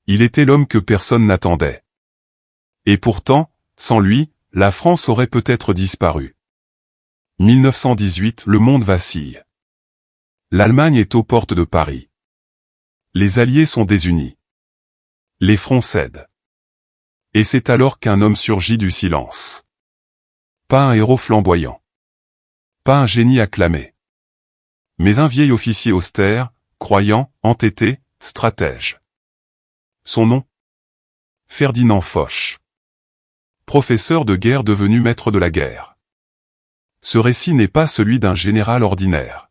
Il était l'homme que personne n'attendait. Et pourtant, sans lui, la France aurait peut-être disparu. 1918, le monde vacille. L'Allemagne est aux portes de Paris. Les Alliés sont désunis. Les fronts cèdent. Et c'est alors qu'un homme surgit du silence. Pas un héros flamboyant. Pas un génie acclamé. Mais un vieil officier austère, croyant, entêté, stratège. Son nom ? Ferdinand Foch. Professeur de guerre devenu maître de la guerre. Ce récit n'est pas celui d'un général ordinaire.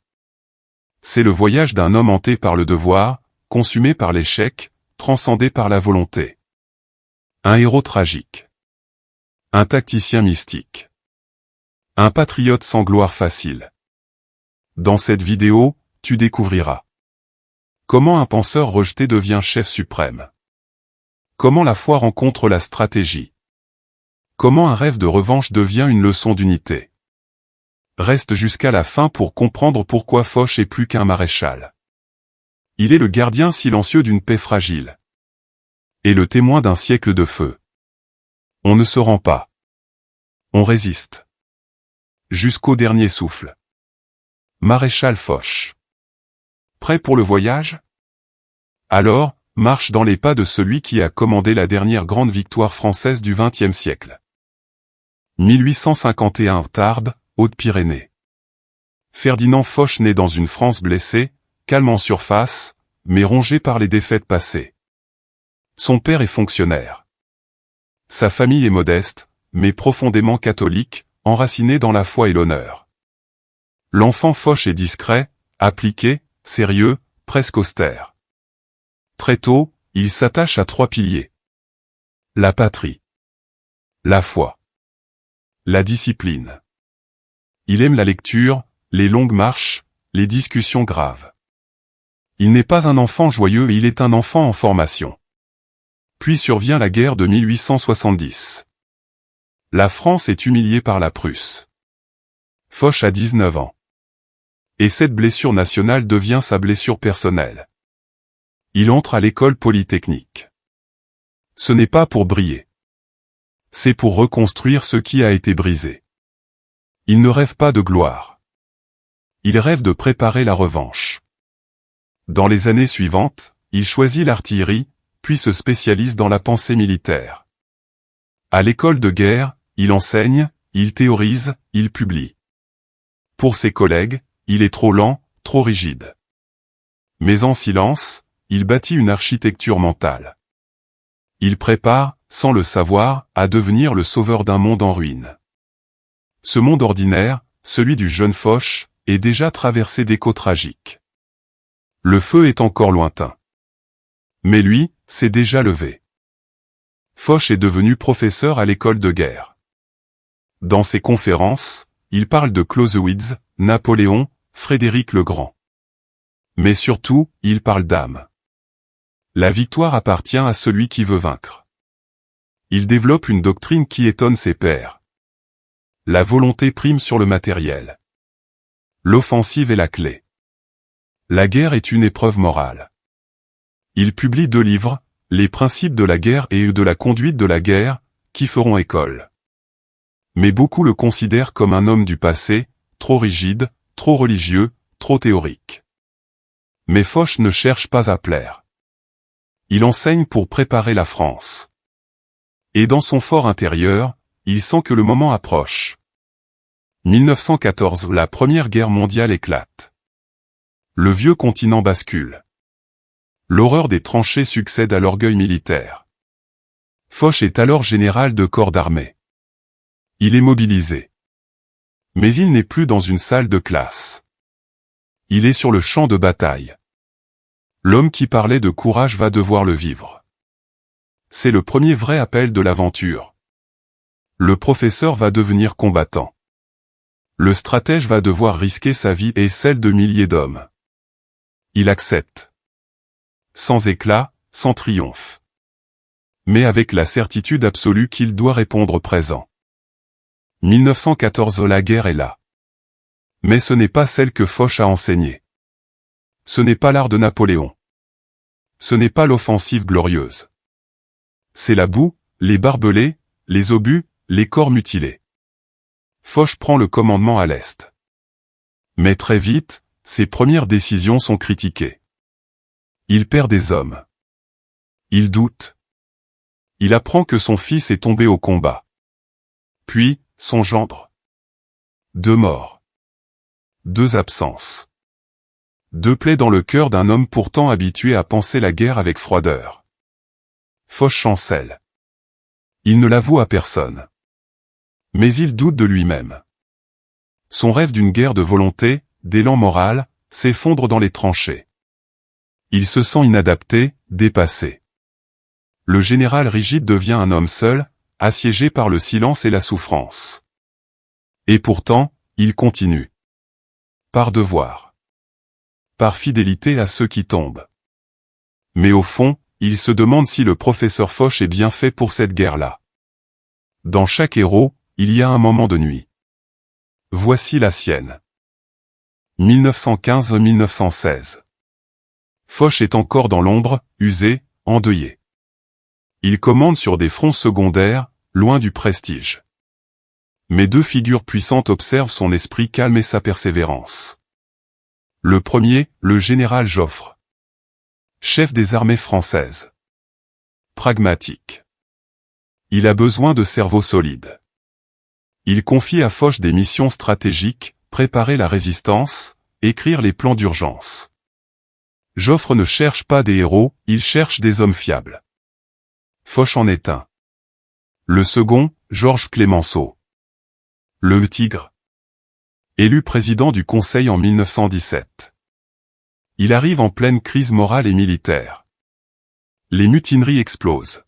C'est le voyage d'un homme hanté par le devoir, consumé par l'échec, transcendé par la volonté. Un héros tragique. Un tacticien mystique. Un patriote sans gloire facile. Dans cette vidéo, tu découvriras comment un penseur rejeté devient chef suprême. Comment la foi rencontre la stratégie. Comment un rêve de revanche devient une leçon d'unité. Reste jusqu'à la fin pour comprendre pourquoi Foch est plus qu'un maréchal. Il est le gardien silencieux d'une paix fragile. Et le témoin d'un siècle de feu. On ne se rend pas. On résiste. Jusqu'au dernier souffle. Maréchal Foch. Prêt pour le voyage ? Alors, marche dans les pas de celui qui a commandé la dernière grande victoire française du XXe siècle. 1851 Tarbes, Hautes-Pyrénées. Ferdinand Foch naît dans une France blessée, calme en surface, mais rongée par les défaites passées. Son père est fonctionnaire. Sa famille est modeste, mais profondément catholique, enracinée dans la foi et l'honneur. L'enfant Foch est discret, appliqué, sérieux, presque austère. Très tôt, il s'attache à 3 piliers. La patrie. La foi. La discipline. Il aime la lecture, les longues marches, les discussions graves. Il n'est pas un enfant joyeux, il est un enfant en formation. Puis survient la guerre de 1870. La France est humiliée par la Prusse. Foch a 19 ans. Et cette blessure nationale devient sa blessure personnelle. Il entre à l'école polytechnique. Ce n'est pas pour briller. C'est pour reconstruire ce qui a été brisé. Il ne rêve pas de gloire. Il rêve de préparer la revanche. Dans les années suivantes, il choisit l'artillerie, puis se spécialise dans la pensée militaire. À l'école de guerre, il enseigne, il théorise, il publie. Pour ses collègues, il est trop lent, trop rigide. Mais en silence, il bâtit une architecture mentale. Il prépare, sans le savoir, à devenir le sauveur d'un monde en ruine. Ce monde ordinaire, celui du jeune Foch, est déjà traversé d'échos tragiques. Le feu est encore lointain. Mais lui, s'est déjà levé. Foch est devenu professeur à l'école de guerre. Dans ses conférences, il parle de Clausewitz, Napoléon, Frédéric le Grand. Mais surtout, il parle d'âme. La victoire appartient à celui qui veut vaincre. Il développe une doctrine qui étonne ses pairs. La volonté prime sur le matériel. L'offensive est la clé. La guerre est une épreuve morale. Il publie 2 livres, Les principes de la guerre et de la conduite de la guerre, qui feront école. Mais beaucoup le considèrent comme un homme du passé, trop rigide, trop religieux, trop théorique. Mais Foch ne cherche pas à plaire. Il enseigne pour préparer la France. Et dans son fort intérieur, il sent que le moment approche. 1914, la Première Guerre mondiale éclate. Le vieux continent bascule. L'horreur des tranchées succède à l'orgueil militaire. Foch est alors général de corps d'armée. Il est mobilisé. Mais il n'est plus dans une salle de classe. Il est sur le champ de bataille. L'homme qui parlait de courage va devoir le vivre. C'est le premier vrai appel de l'aventure. Le professeur va devenir combattant. Le stratège va devoir risquer sa vie et celle de milliers d'hommes. Il accepte. Sans éclat, sans triomphe. Mais avec la certitude absolue qu'il doit répondre présent. 1914, la guerre est là. Mais ce n'est pas celle que Foch a enseignée. Ce n'est pas l'art de Napoléon. ce n'est pas l'offensive glorieuse. C'est la boue, les barbelés, les obus, les corps mutilés. Foch prend le commandement à l'Est. Mais très vite, ses premières décisions sont critiquées. Il perd des hommes. Il doute. Il apprend que son fils est tombé au combat. Puis, son gendre. 2 morts. 2 absences. 2 plaies dans le cœur d'un homme pourtant habitué à penser la guerre avec froideur. Foch chancelle. Il ne l'avoue à personne. Mais il doute de lui-même. Son rêve d'une guerre de volonté, d'élan moral, s'effondre dans les tranchées. Il se sent inadapté, dépassé. Le général rigide devient un homme seul, assiégé par le silence et la souffrance. Et pourtant, il continue. Par devoir. Par fidélité à ceux qui tombent. Mais au fond, il se demande si le professeur Foch est bien fait pour cette guerre-là. Dans chaque héros, il y a un moment de nuit. Voici la sienne. 1915-1916. Foch est encore dans l'ombre, usé, endeuillé. Il commande sur des fronts secondaires, loin du prestige. Mais 2 figures puissantes observent son esprit calme et sa persévérance. Le premier, le général Joffre. Chef des armées françaises. Pragmatique. Il a besoin de cerveaux solides. Il confie à Foch des missions stratégiques, préparer la résistance, écrire les plans d'urgence. Joffre ne cherche pas des héros, il cherche des hommes fiables. Foch en est un. Le second, Georges Clemenceau. Le Tigre. Élu président du Conseil en 1917. Il arrive en pleine crise morale et militaire. Les mutineries explosent.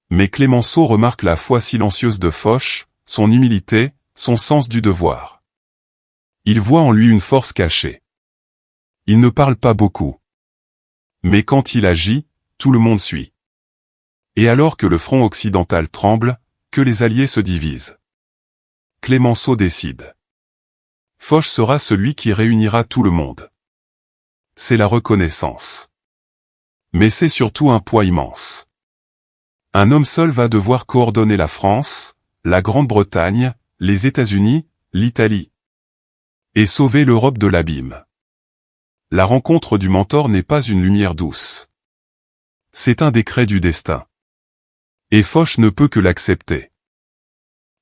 Mais Clemenceau remarque la foi silencieuse de Foch, son humilité, son sens du devoir. Il voit en lui une force cachée. Il ne parle pas beaucoup. Mais quand il agit, tout le monde suit. Et alors que le front occidental tremble, que les Alliés se divisent. Clemenceau décide. Foch sera celui qui réunira tout le monde. C'est la reconnaissance. Mais c'est surtout un poids immense. Un homme seul va devoir coordonner la France, la Grande-Bretagne, les États-Unis, l'Italie. Et sauver l'Europe de l'abîme. La rencontre du mentor n'est pas une lumière douce. C'est un décret du destin. Et Foch ne peut que l'accepter.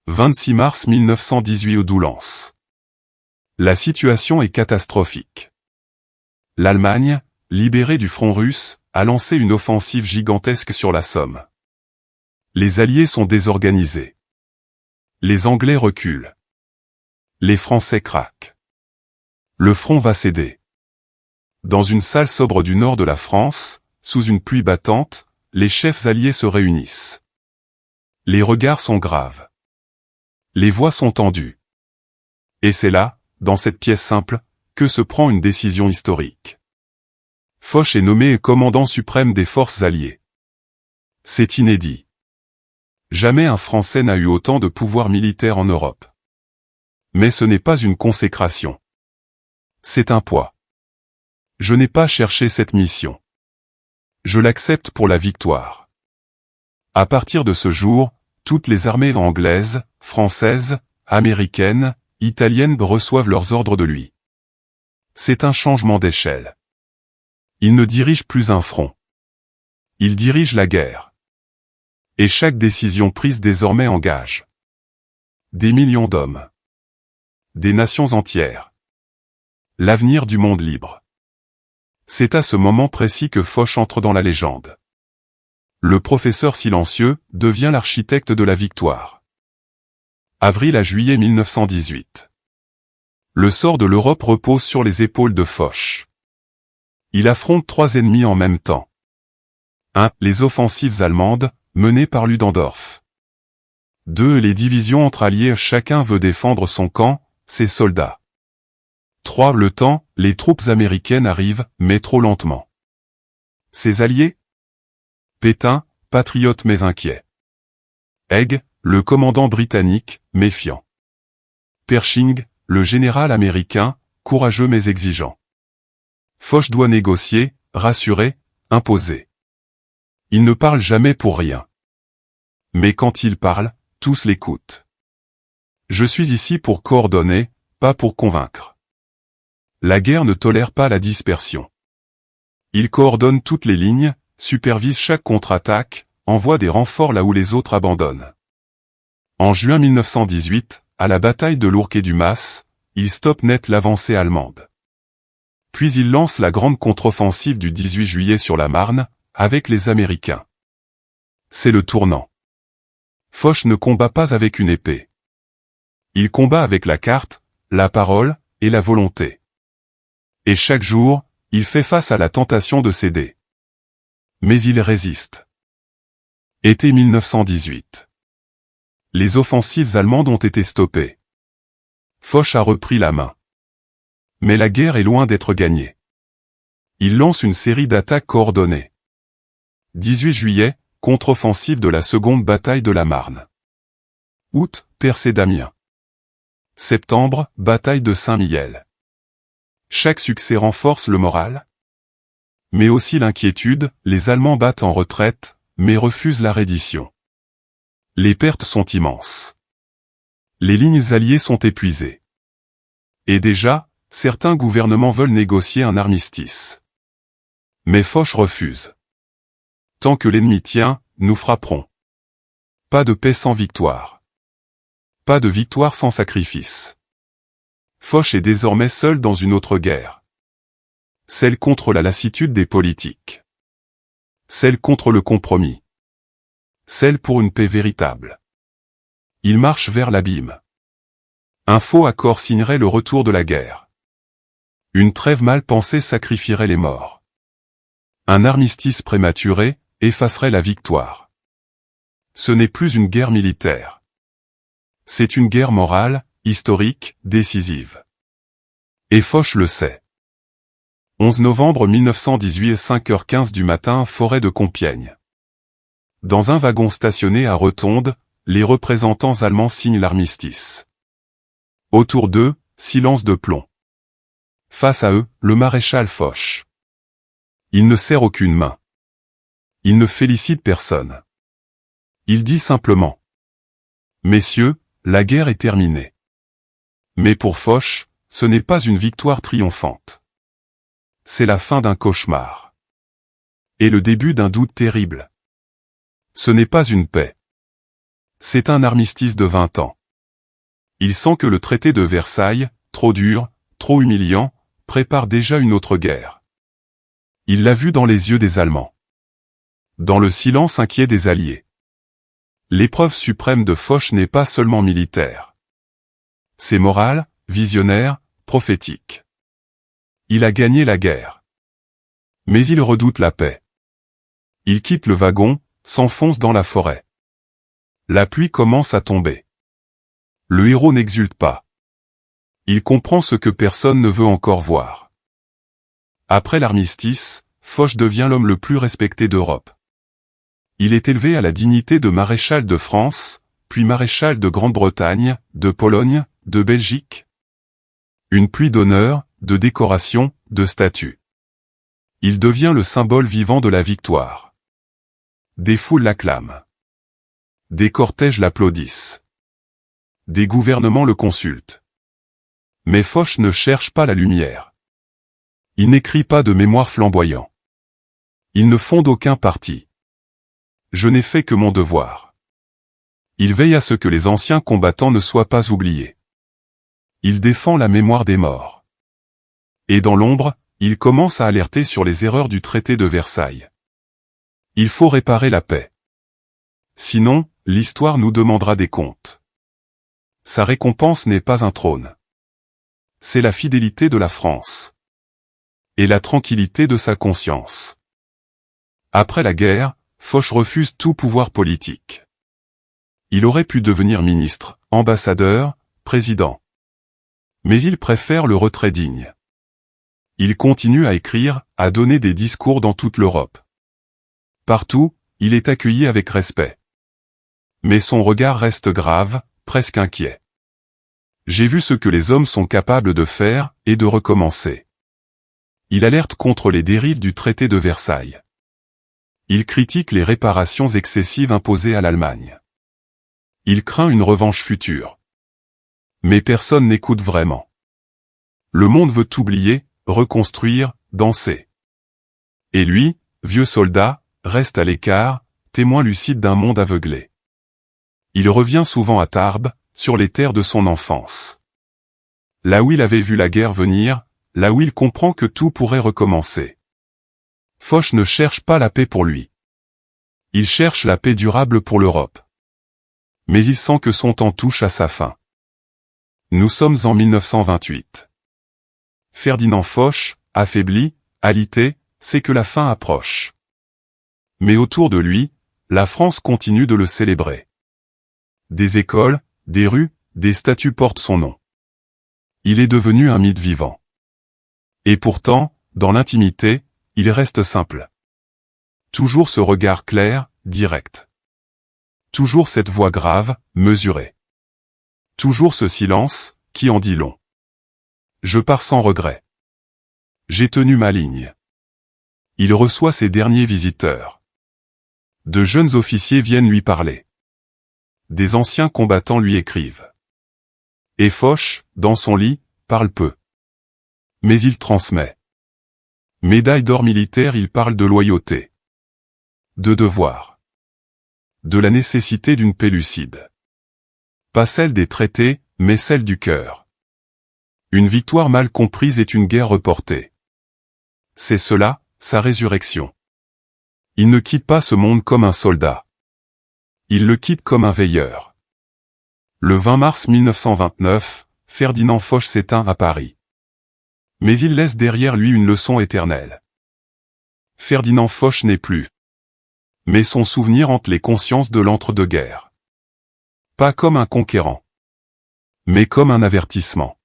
26 mars 1918 au Doullens. La situation est catastrophique. L'Allemagne, libérée du front russe, a lancé une offensive gigantesque sur la Somme. Les Alliés sont désorganisés. Les Anglais reculent. Les Français craquent. Le front va céder. Dans une salle sobre du nord de la France, sous une pluie battante, les chefs alliés se réunissent. Les regards sont graves. Les voix sont tendues. Et c'est là, dans cette pièce simple, que se prend une décision historique. Foch est nommé commandant suprême des forces alliées. C'est inédit. Jamais un Français n'a eu autant de pouvoir militaire en Europe. Mais ce n'est pas une consécration. C'est un poids. Je n'ai pas cherché cette mission. Je l'accepte pour la victoire. À partir de ce jour, toutes les armées anglaises, françaises, américaines, italiennes reçoivent leurs ordres de lui. C'est un changement d'échelle. Il ne dirige plus un front. Il dirige la guerre. Et chaque décision prise désormais engage des millions d'hommes. Des nations entières. L'avenir du monde libre. C'est à ce moment précis que Foch entre dans la légende. Le professeur silencieux devient l'architecte de la victoire. Avril à juillet 1918. Le sort de l'Europe repose sur les épaules de Foch. Il affronte 3 ennemis en même temps. 1. Les offensives allemandes, menées par Ludendorff. 2. Les divisions entre alliés, chacun veut défendre son camp, ses soldats. 3. Le temps, les troupes américaines arrivent, mais trop lentement. Ses alliés? Pétain, patriote mais inquiet. Haig, le commandant britannique, méfiant. Pershing, le général américain, courageux mais exigeant. Foch doit négocier, rassurer, imposé. Il ne parle jamais pour rien. Mais quand il parle, tous l'écoutent. Je suis ici pour coordonner, pas pour convaincre. La guerre ne tolère pas la dispersion. Il coordonne toutes les lignes, supervise chaque contre-attaque, envoie des renforts là où les autres abandonnent. En juin 1918, à la bataille de l'Ourcq-et-du-Mas, il stoppe net l'avancée allemande. Puis il lance la grande contre-offensive du 18 juillet sur la Marne, avec les Américains. C'est le tournant. Foch ne combat pas avec une épée. Il combat avec la carte, la parole et la volonté. Et chaque jour, il fait face à la tentation de céder. Mais il résiste. Été 1918. Les offensives allemandes ont été stoppées. Foch a repris la main. Mais la guerre est loin d'être gagnée. Il lance une série d'attaques coordonnées. 18 juillet, contre-offensive de la seconde bataille de la Marne. Août, percée d'Amiens. Septembre, bataille de Saint-Mihiel. Chaque succès renforce le moral. Mais aussi l'inquiétude, les Allemands battent en retraite, mais refusent la reddition. Les pertes sont immenses. Les lignes alliées sont épuisées. Et déjà, certains gouvernements veulent négocier un armistice. Mais Foch refuse. Tant que l'ennemi tient, nous frapperons. Pas de paix sans victoire. Pas de victoire sans sacrifice. Foch est désormais seul dans une autre guerre. Celle contre la lassitude des politiques. Celle contre le compromis. Celle pour une paix véritable. Il marche vers l'abîme. Un faux accord signerait le retour de la guerre. Une trêve mal pensée sacrifierait les morts. Un armistice prématuré effacerait la victoire. Ce n'est plus une guerre militaire. C'est une guerre morale, historique, décisive. Et Foch le sait. 11 novembre 1918 5h15 du matin, forêt de Compiègne. Dans un wagon stationné à Rotonde, les représentants allemands signent l'armistice. Autour d'eux, silence de plomb. Face à eux, le maréchal Foch. Il ne serre aucune main. Il ne félicite personne. Il dit simplement: Messieurs, la guerre est terminée. Mais pour Foch, ce n'est pas une victoire triomphante. C'est la fin d'un cauchemar. Et le début d'un doute terrible. Ce n'est pas une paix. C'est un armistice de 20 ans. Il sent que le traité de Versailles, trop dur, trop humiliant, prépare déjà une autre guerre. Il l'a vu dans les yeux des Allemands. Dans le silence inquiet des Alliés. L'épreuve suprême de Foch n'est pas seulement militaire. C'est moral, visionnaire, prophétique. Il a gagné la guerre. Mais il redoute la paix. Il quitte le wagon, s'enfonce dans la forêt. La pluie commence à tomber. Le héros n'exulte pas. Il comprend ce que personne ne veut encore voir. Après l'armistice, Foch devient l'homme le plus respecté d'Europe. Il est élevé à la dignité de maréchal de France, puis maréchal de Grande-Bretagne, de Pologne, de Belgique. Une pluie d'honneurs, de décorations, de statues. Il devient le symbole vivant de la victoire. Des foules l'acclament. Des cortèges l'applaudissent. Des gouvernements le consultent. Mais Foch ne cherche pas la lumière. Il n'écrit pas de mémoires flamboyants. Il ne fonde aucun parti. Je n'ai fait que mon devoir. Il veille à ce que les anciens combattants ne soient pas oubliés. Il défend la mémoire des morts. Et dans l'ombre, il commence à alerter sur les erreurs du traité de Versailles. Il faut réparer la paix. Sinon, l'histoire nous demandera des comptes. Sa récompense n'est pas un trône. C'est la fidélité de la France. Et la tranquillité de sa conscience. Après la guerre, Foch refuse tout pouvoir politique. Il aurait pu devenir ministre, ambassadeur, président. Mais il préfère le retrait digne. Il continue à écrire, à donner des discours dans toute l'Europe. Partout, il est accueilli avec respect. Mais son regard reste grave, presque inquiet. J'ai vu ce que les hommes sont capables de faire, et de recommencer. Il alerte contre les dérives du traité de Versailles. Il critique les réparations excessives imposées à l'Allemagne. Il craint une revanche future. Mais personne n'écoute vraiment. Le monde veut oublier, reconstruire, danser. Et lui, vieux soldat, reste à l'écart, témoin lucide d'un monde aveuglé. Il revient souvent à Tarbes, sur les terres de son enfance. Là où il avait vu la guerre venir, là où il comprend que tout pourrait recommencer. Foch ne cherche pas la paix pour lui. Il cherche la paix durable pour l'Europe. Mais il sent que son temps touche à sa fin. Nous sommes en 1928. Ferdinand Foch, affaibli, alité, sait que la fin approche. Mais autour de lui, la France continue de le célébrer. Des écoles, des rues, des statues portent son nom. Il est devenu un mythe vivant. Et pourtant, dans l'intimité, il reste simple. Toujours ce regard clair, direct. Toujours cette voix grave, mesurée. Toujours ce silence, qui en dit long. Je pars sans regret. J'ai tenu ma ligne. Il reçoit ses derniers visiteurs. De jeunes officiers viennent lui parler. Des anciens combattants lui écrivent. Et Foch, dans son lit, parle peu. Mais il transmet. Médaille d'or militaire, il parle de loyauté. De devoir. De la nécessité d'une paix lucide. Pas celle des traités, mais celle du cœur. Une victoire mal comprise est une guerre reportée. C'est cela, sa résurrection. Il ne quitte pas ce monde comme un soldat. Il le quitte comme un veilleur. Le 20 mars 1929, Ferdinand Foch s'éteint à Paris. Mais il laisse derrière lui une leçon éternelle. Ferdinand Foch n'est plus. Mais son souvenir hante les consciences de l'entre-deux-guerres. Pas comme un conquérant. Mais comme un avertissement.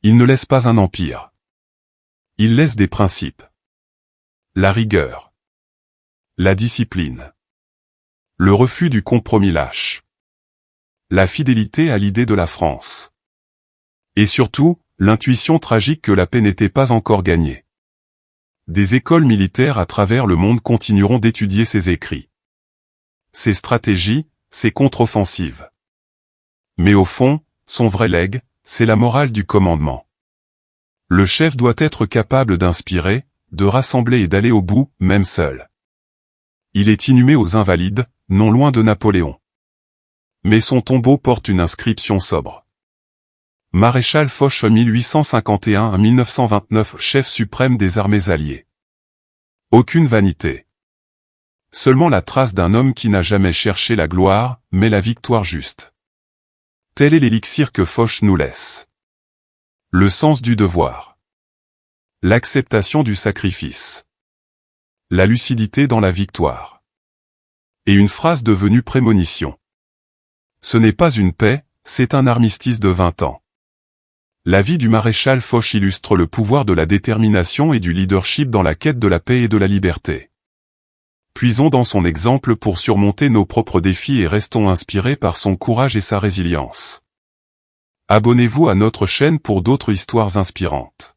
Il ne laisse pas un empire. Il laisse des principes. La rigueur. La discipline. Le refus du compromis lâche. La fidélité à l'idée de la France. Et surtout, l'intuition tragique que la paix n'était pas encore gagnée. Des écoles militaires à travers le monde continueront d'étudier ses écrits. Ses stratégies, ses contre-offensives. Mais au fond, son vrai legs, c'est la morale du commandement. Le chef doit être capable d'inspirer, de rassembler et d'aller au bout, même seul. Il est inhumé aux Invalides, non loin de Napoléon. Mais son tombeau porte une inscription sobre. Maréchal Foch 1851 à 1929, chef suprême des armées alliées. Aucune vanité. Seulement la trace d'un homme qui n'a jamais cherché la gloire, mais la victoire juste. Tel est l'élixir que Foch nous laisse. Le sens du devoir. L'acceptation du sacrifice. La lucidité dans la victoire. Et une phrase devenue prémonition. Ce n'est pas une paix, c'est un armistice de 20 ans. La vie du maréchal Foch illustre le pouvoir de la détermination et du leadership dans la quête de la paix et de la liberté. Puisons dans son exemple pour surmonter nos propres défis et restons inspirés par son courage et sa résilience. Abonnez-vous à notre chaîne pour d'autres histoires inspirantes.